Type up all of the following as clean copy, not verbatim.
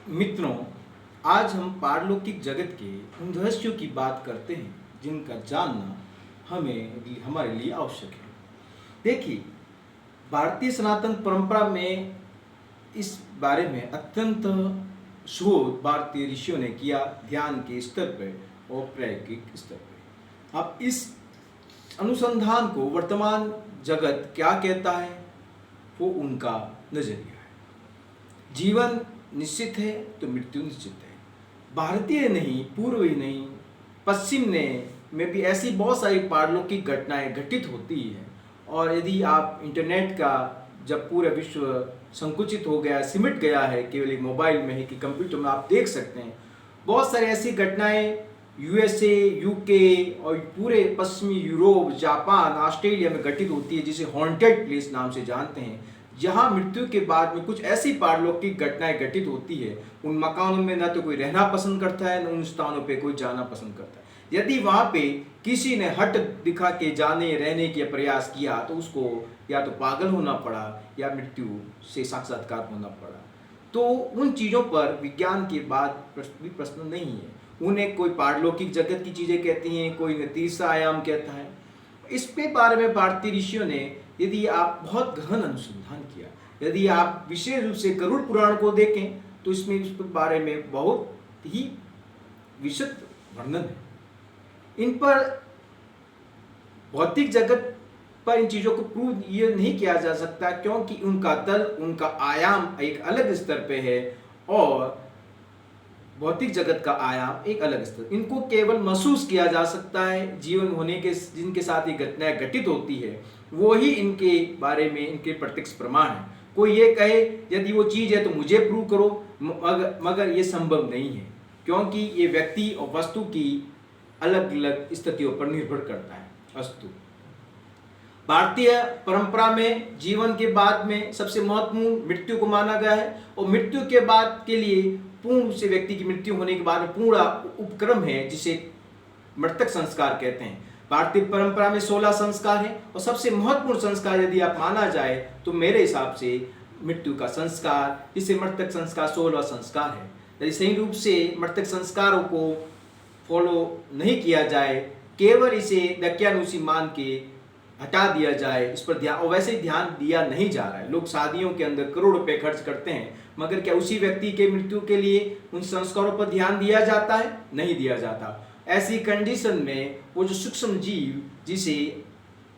मित्रों, आज हम पारलौकिक जगत के उन रहस्यों की बात करते हैं जिनका जानना हमारे लिए आवश्यक है। देखिए, भारतीय सनातन परंपरा में इस बारे में अत्यंत शोध भारतीय ऋषियों ने किया, ध्यान के स्तर पर और प्रायोगिक स्तर पर। अब इस अनुसंधान को वर्तमान जगत क्या कहता है, वो उनका नजरिया है। जीवन निश्चित है तो मृत्यु निश्चित है। भारतीय नहीं, पूर्व ही नहीं, पश्चिम ने में भी ऐसी बहुत सारी पारलौकिक घटनाएं घटित होती है। और यदि आप इंटरनेट का, जब पूरा विश्व संकुचित हो गया, सिमट गया है केवल एक मोबाइल में ही कि कंप्यूटर में, आप देख सकते हैं बहुत सारी ऐसी घटनाएं यूएसए, यूके और पूरे पश्चिमी यूरोप, जापान, ऑस्ट्रेलिया में घटित होती है, जिसे हॉन्टेड प्लेस नाम से जानते हैं, जहां मृत्यु के बाद में कुछ ऐसी पारलौकिक घटनाएं घटित होती है। उन मकानों में ना तो कोई रहना पसंद करता है, न उन स्थानों पे कोई जाना पसंद करता है। यदि वहां पे किसी ने हट दिखा के जाने रहने के प्रयास किया तो उसको या तो पागल होना पड़ा या मृत्यु से साक्षात्कार होना पड़ा। तो उन चीज़ों पर विज्ञान के बाद भी प्रश्न नहीं है। उन्हें कोई पारलौकिक जगत की चीज़ें कहती हैं, कोई ने तीसरा आयाम कहता है। इसके बारे में भारतीय ऋषियों ने, यदि आप बहुत गहन अनुसंधान किया, यदि आप विशेष रूप से गरुड़ पुराण को देखें तो इसमें इस बारे में बहुत ही विशद वर्णन है। इन पर भौतिक जगत पर इन चीज़ों को प्रूव ये नहीं किया जा सकता, क्योंकि उनका तल, उनका आयाम एक अलग स्तर पे है और भौतिक जगत का आयाम एक अलग स्तर। इनको केवल महसूस किया जा सकता है। जीवन होने के जिनके साथ ये घटनाएं घटित होती है वो ही इनके बारे में इनके प्रत्यक्ष प्रमाण है। कोई ये कहे यदि वो चीज़ है तो मुझे प्रूव करो, मगर ये संभव नहीं है, क्योंकि ये व्यक्ति और वस्तु की अलग अलग स्थितियों पर निर्भर करता है। अस्तु, भारतीय परंपरा में जीवन के बाद में सबसे महत्वपूर्ण मृत्यु को माना गया है, और मृत्यु के बाद के लिए पूर्ण रूप से व्यक्ति की मृत्यु होने के बाद में पूरा उपक्रम है जिसे मृतक संस्कार कहते हैं। भारतीय परंपरा में 16 संस्कार हैं, और सबसे महत्वपूर्ण संस्कार यदि आप माना जाए तो मेरे हिसाब से मृत्यु का संस्कार, जिसे मृतक संस्कार 16वां संस्कार है। यदि सही रूप से मृतक संस्कारों को फॉलो नहीं किया जाए, केवल इसे दक्यानुसी मान के हटा दिया जाए, इस पर ध्यान, और वैसे ही ध्यान दिया नहीं जा रहा है। लोग शादियों के अंदर करोड़ रुपए खर्च करते हैं, मगर क्या उसी व्यक्ति के मृत्यु के लिए उन संस्कारों पर ध्यान दिया जाता है? नहीं दिया जाता। ऐसी कंडीशन में वो जो सूक्ष्म जीव, जिसे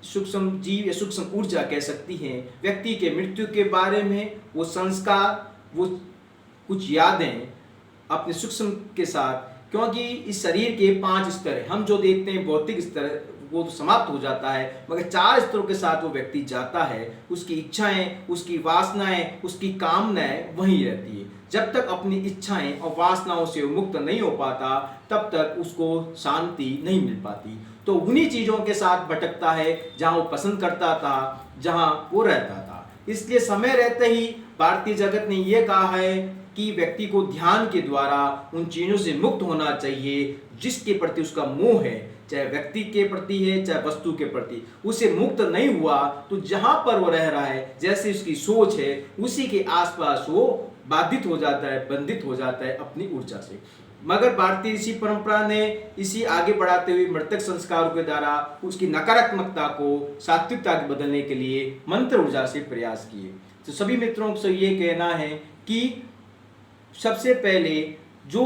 सूक्ष्म जीव या सूक्ष्म ऊर्जा कह सकती हैं, व्यक्ति के मृत्यु के बारे में वो संस्कार, वो कुछ यादें अपने सूक्ष्म के साथ, क्योंकि इस शरीर के 5 स्तर हैं। हम जो देखते हैं भौतिक स्तर, वो तो समाप्त हो जाता है, मगर 4 स्तरों के साथ वो व्यक्ति जाता है। उसकी इच्छाएं, उसकी वासनाएं, उसकी कामनाएं वहीं रहती है। जब तक अपनी इच्छाएं और वासनाओं से वो मुक्त नहीं हो पाता, तब तक उसको शांति नहीं मिल पाती। तो उन्हीं चीज़ों के साथ भटकता है जहाँ वो पसंद करता था, जहाँ वो रहता था। इसलिए समय रहते ही भारतीय जगत ने यह कहा है कि व्यक्ति को ध्यान के द्वारा उन चीज़ों से मुक्त होना चाहिए जिसके प्रति उसका मोह है, चाहे व्यक्ति के प्रति है चाहे वस्तु के प्रति। उसे मुक्त नहीं हुआ तो जहां पर वो रह रहा है, जैसे उसकी सोच है, उसी के आसपास वो बाधित हो जाता है, बंधित हो जाता है अपनी ऊर्जा से। मगर भारतीय ऋषि परंपरा ने इसी आगे बढ़ाते हुए मृतक संस्कारों के द्वारा उसकी नकारात्मकता को सात्विकता में बदलने के लिए मंत्र ऊर्जा से प्रयास किए। तो सभी मित्रों से ये कहना है कि सबसे पहले जो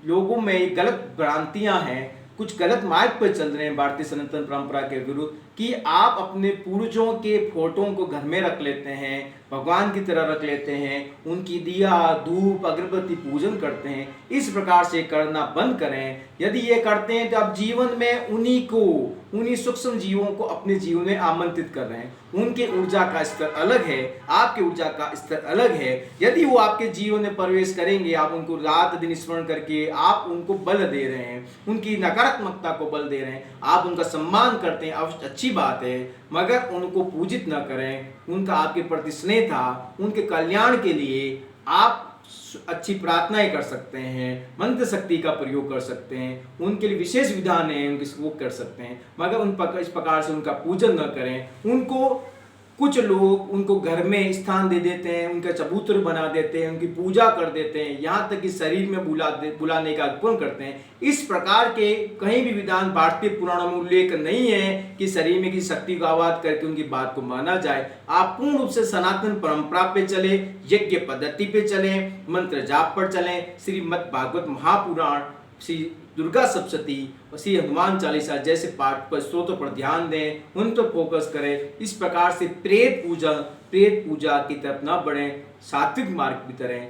लोगों में गलत भ्रांतियां हैं, कुछ गलत मार्ग पर चल रहे हैं भारतीय सनातन परंपरा के विरुद्ध, कि आप अपने पूर्वजों के फोटो को घर में रख लेते हैं, भगवान की तरह रख लेते हैं, उनकी दिया धूप अगरबत्ती पूजन करते हैं, इस प्रकार से करना बंद करें। यदि ये करते हैं तो आप जीवन में उन्हीं सूक्ष्म जीवों को अपने जीवन में आमंत्रित कर रहे हैं। उनके ऊर्जा का स्तर अलग है, आपके ऊर्जा का स्तर अलग है। यदि वो आपके जीवन में प्रवेश करेंगे, आप उनको रात दिन स्मरण करके आप उनको बल दे रहे हैं, उनकी नकारात्मकता को बल दे रहे हैं, आप उनका सम्मान करते हैं, अवश्य अच्छी बात है, मगर उनको पूजित न करें। उनका आपके प्रति स्नेह था, उनके कल्याण के लिए आप अच्छी प्रार्थनाएं कर सकते हैं, मंत्र शक्ति का प्रयोग कर सकते हैं, उनके लिए विशेष विधान है, उनके वो कर सकते हैं, मगर इस प्रकार से उनका पूजन न करें। उनको कुछ लोग उनको घर में स्थान दे देते हैं, उनका चबूतर बना देते हैं, उनकी पूजा कर देते हैं, यहाँ तक कि शरीर में बुलाने का पूर्ण करते हैं। इस प्रकार के कहीं भी विधान भारतीय पुराणों में उल्लेख नहीं है कि शरीर में किसी शक्ति का आवाज करके उनकी बात को माना जाए। आप पूर्ण रूप से सनातन परंपरा पे चले, यज्ञ पद्धति पे चले, मंत्र जाप पर चले, श्रीमद् भागवत महापुराण, श्री दुर्गा सप्तशती और श्री हनुमान चालीसा जैसे पाठ पर स्त्रोतों पर ध्यान दें, उन पर फोकस करें। इस प्रकार से प्रेत पूजा की तरफ न बढ़ें, सात्विक मार्ग की तरह।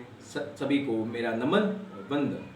सभी को मेरा नमन और वंदन।